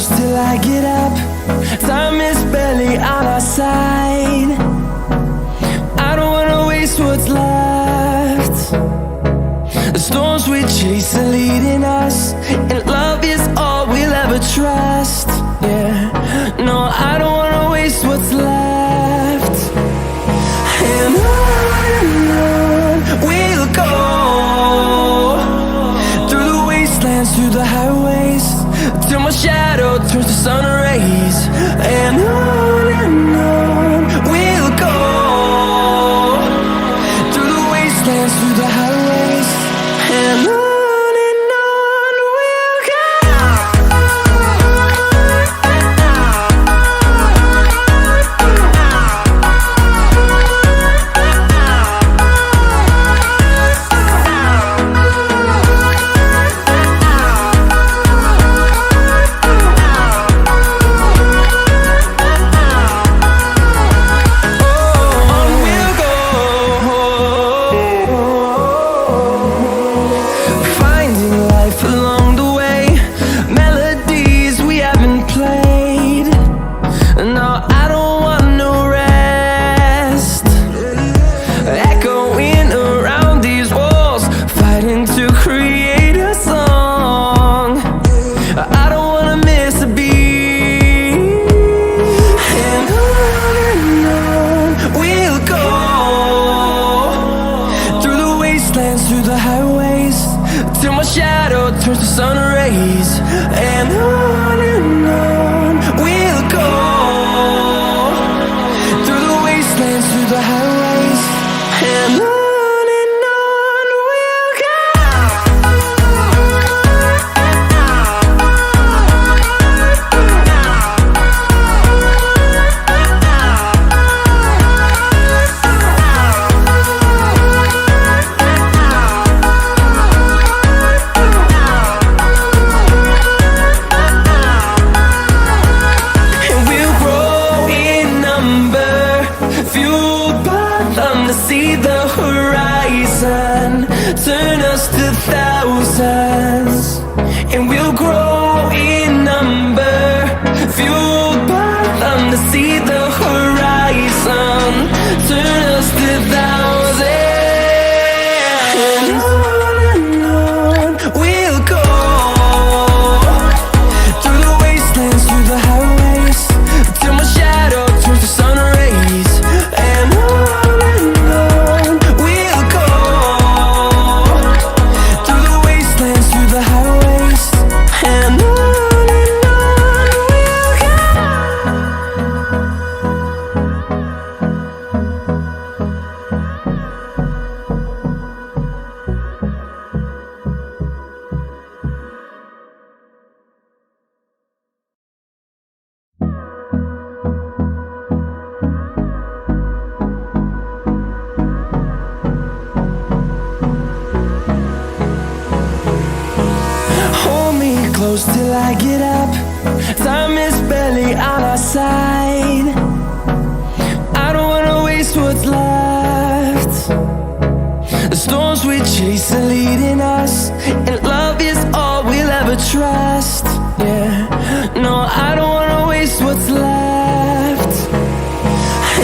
close till I get up. Time is barely on our side. I don't wanna waste what's left. The storms we chase are leading us, and love is all we'll ever trust. Yeah, no, I don't wanna waste what's left. And on we'll go, through the wastelands, through the highways, till my shadow turns to sun rays. And on we'll go, through the wastelands, through the highways, and on we'll go. Through the highways, till my shadow turns to sun rays. And on we'll go, through the wastelands, through the highways, and on we'll go. See the horizon turn us to thousands, and we'll grow in number, fueled by them. To see the horizon turn us to thousands, and on we'll go, through the wastelands, through the highways, till my shadow turns to sun rays. And close till I get up. Time is barely on our side. I don't wanna waste what's left. The storms we chase are leading us, and love is all we'll ever trust. Yeah, no, I don't wanna waste what's left.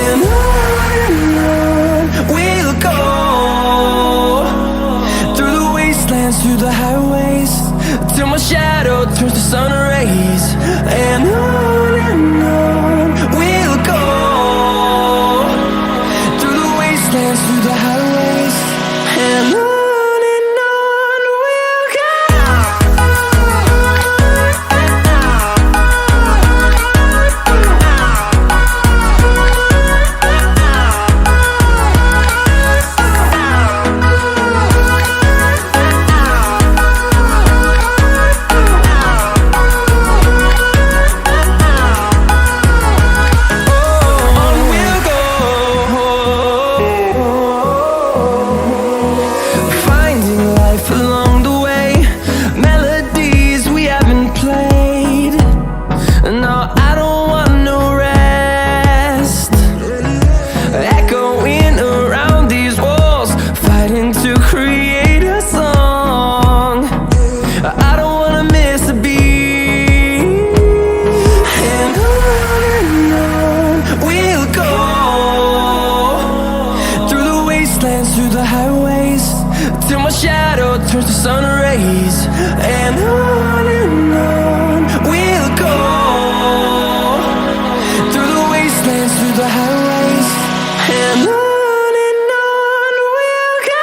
And on we'll go, through the wastelands, through the highways, till my shadow turns to sun rays. And on we'll go, through the wastelands, through the highways, and on. I don't wanna miss a beat. my shadow turns to sun rays. And on we'll go, through the wastelands, through the highways. And on we'll go.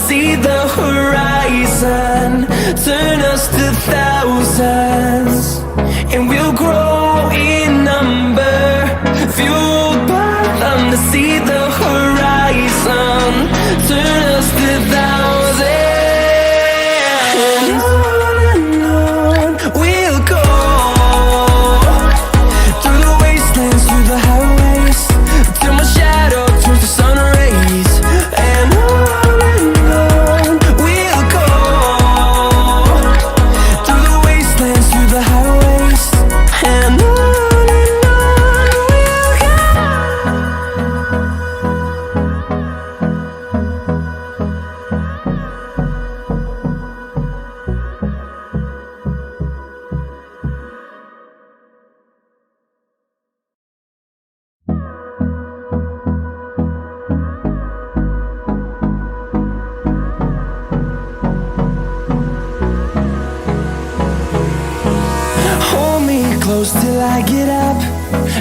See the horizon turn us to thousands, and we'll grow in number, fueled by them. To see the horizon turn us to thousands, and on we'll go, through the wastelands, through the highways, till my shadow turns to sun rays. And close till I get up.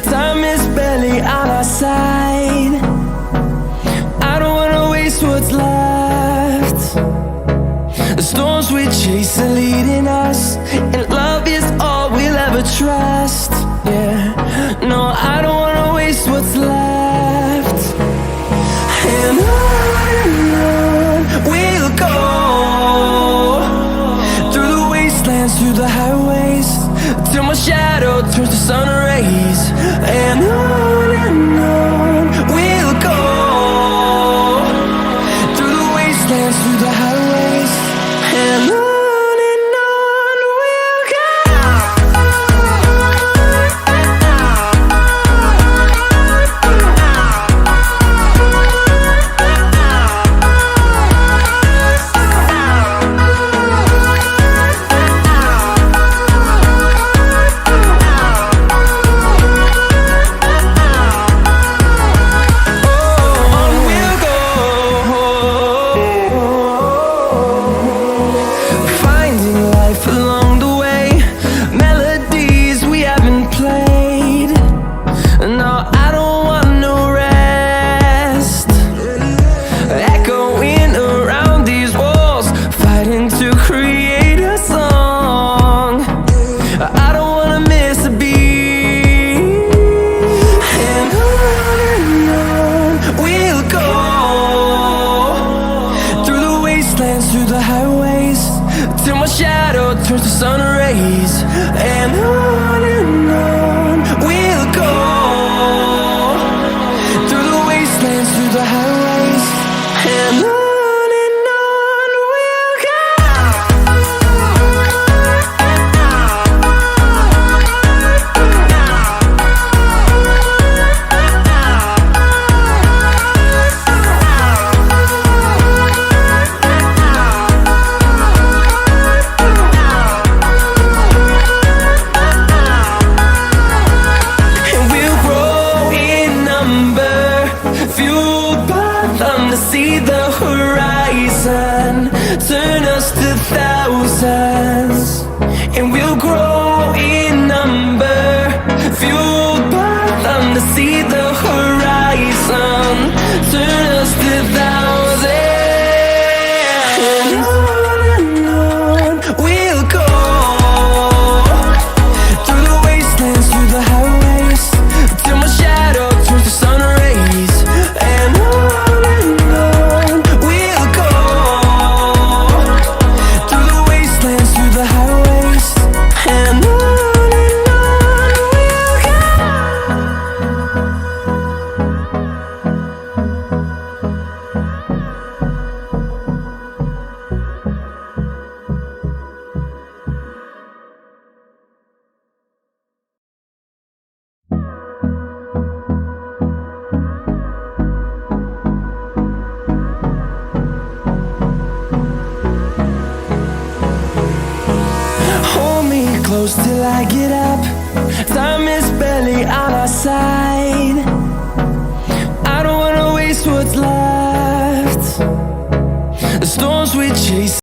Time is barely on our side. I don't wanna waste what's left. The storms we chase are leading us, and love is all we'll ever trust. Yeah, no, I don't wanna waste what's left. And on we'll go, through the wastelands, through the highways, till my shadow turns to sun rays. And on we'll go, through the wastelands, through the highways. And on we'll go. Through the highways, till my shadow turns to sun rays. And on we'll go, through the wastelands, through the highways. And on we'll go. To see the horizon turn us to thousands, and we'll grow in number, fueled by them. To see the horizon turn us to thousands, and on we'll go, through the wastelands, through the highways, till my shadow turns to sun rays. And on through the wastelands, through the highways. close till I get up. Time is barely on our side. I don't wanna waste what's left. The storms we chase